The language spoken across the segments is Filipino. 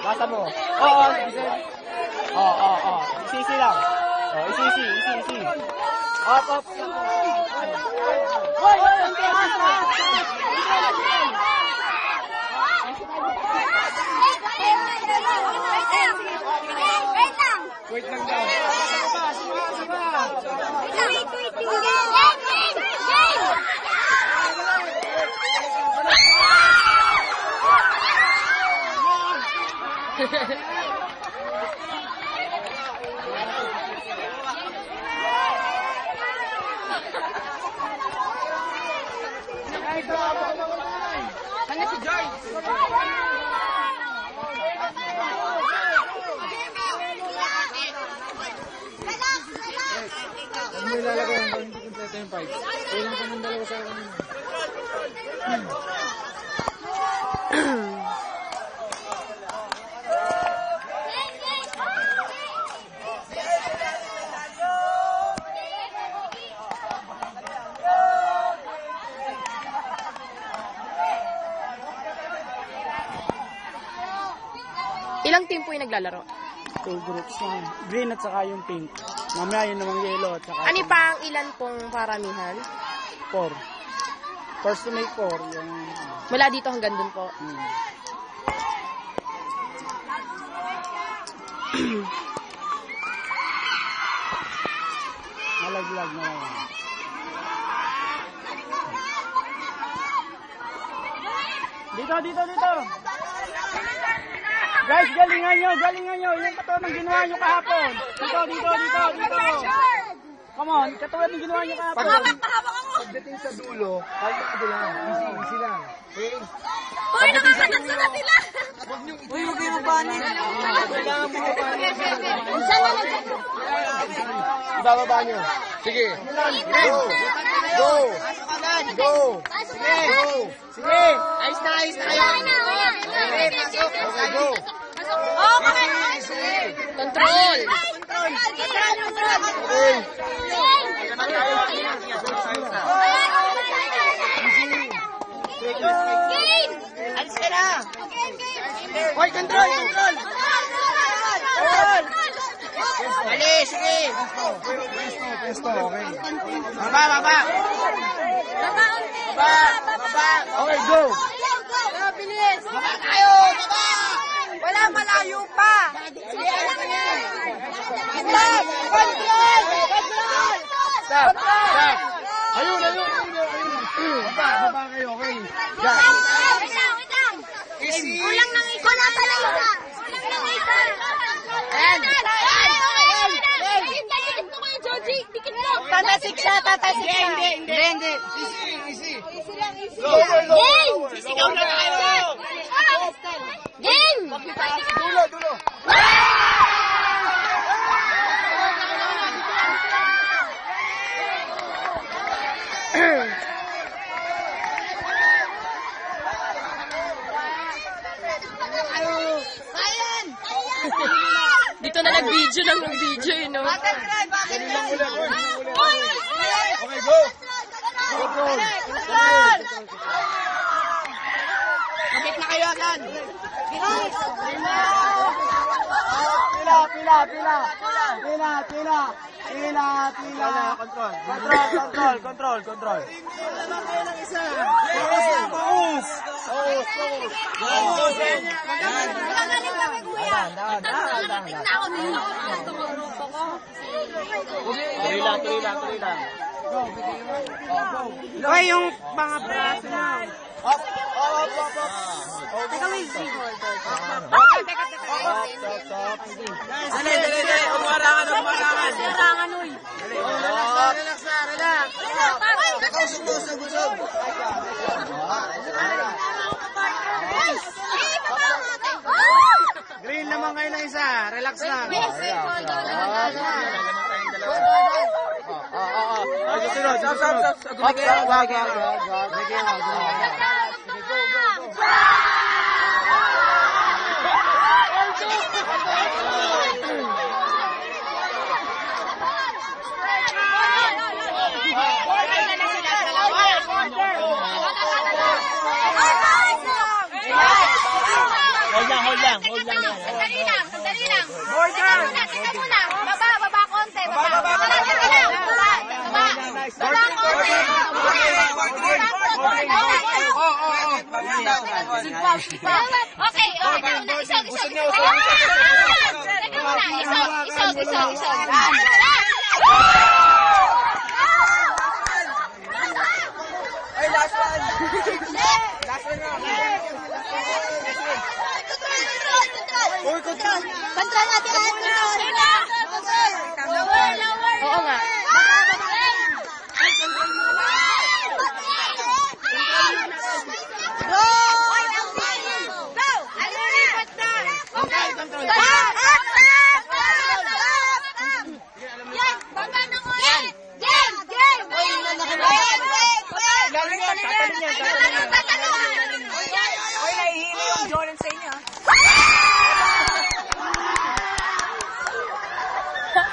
Basta mo. Isi lang. Isi. Up. Wait lang daw. Sana si Joyce. Ano ilalagay ang hindi kompleto yung pipe? Ilang pa ng dalawa sa kanina. Ilang team po yung naglalaro? 2 groups lang. Green at saka yung pink. Mamaya yun namang yellow at saka... Ano pa ang ilan pong paramihan? 4. First to make 4. Yung... Mula dito hanggang dun po. Malaglag na lang. Dito! Guys, galingan nyo. Yung katulad ng ginawa nyo kahapon. Dito. Come on, katulad ng ginawa nyo kahapon. Pagdating sa dulo, kaya ka lang. Easy lang. Okay? Uy, nakakagat na sila! Uy, huwag kayo mabanin. Kailangan mo mabanin. Ibababa nyo. Sige. Go. Sige. Ayos na kayo. Okay, go. Control! Alis ka na! Hoy, control! Alis, sige! Pesto, okay. Baba! Okay, go! Bilis! Baba tayo! Baba! Wala, malayo pa! Stop! Ayun! Baba kayo, okay? Wait lang! Easy! Kulang ng isa! Wala pala isa! Dikit mo kayo, Joji! Dikit mo! Tatasik siya! Hindi! Easy! Go! Sisigaw na tayo! Game! Dulo! Dito na nag-video lang ng video, you know? Dali lang ulit. Okay, go! Control! Kapit na kayo agad! Pila! Control! Paus! Tuloy lang. Hoy, yung mga braso na. Up. Teka, wait. Teka. Dali. Umarangan. Sarangan, uy. Relax. Busog. Green naman kayo na isa. Relax lang. Susunod. Okay. Hold lang. Sandali lang. Teka muna. Baba konti. Baba konti. Okay, isog. Teka muna, isog. Ay, last one. Last one na. Uy, control. Control natin. Oo nga. Uy, nahihili yung Jordan sa inyo.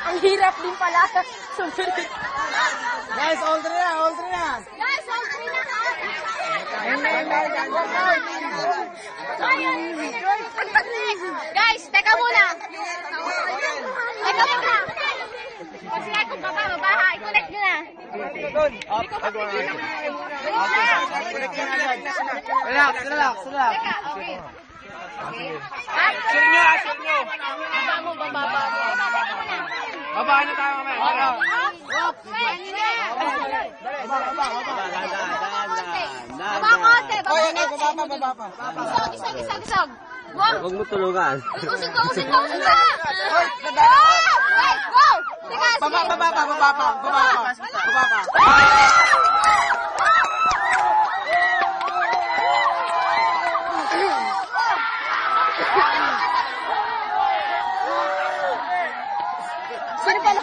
Ang hirap din pala. Guys, all three na. Guys, teka muna. Pag sila kung baba, i-connect nyo na. Doon. Up. Relax. Teka, okay. Sure nyo. Baba mo. Baba na tayo mamaya. Baba konti. Baba pa. Isog. Huwag Huwag mo tulugan. Usog ka. Go! Teka, sige. Baba pa. Sino pala?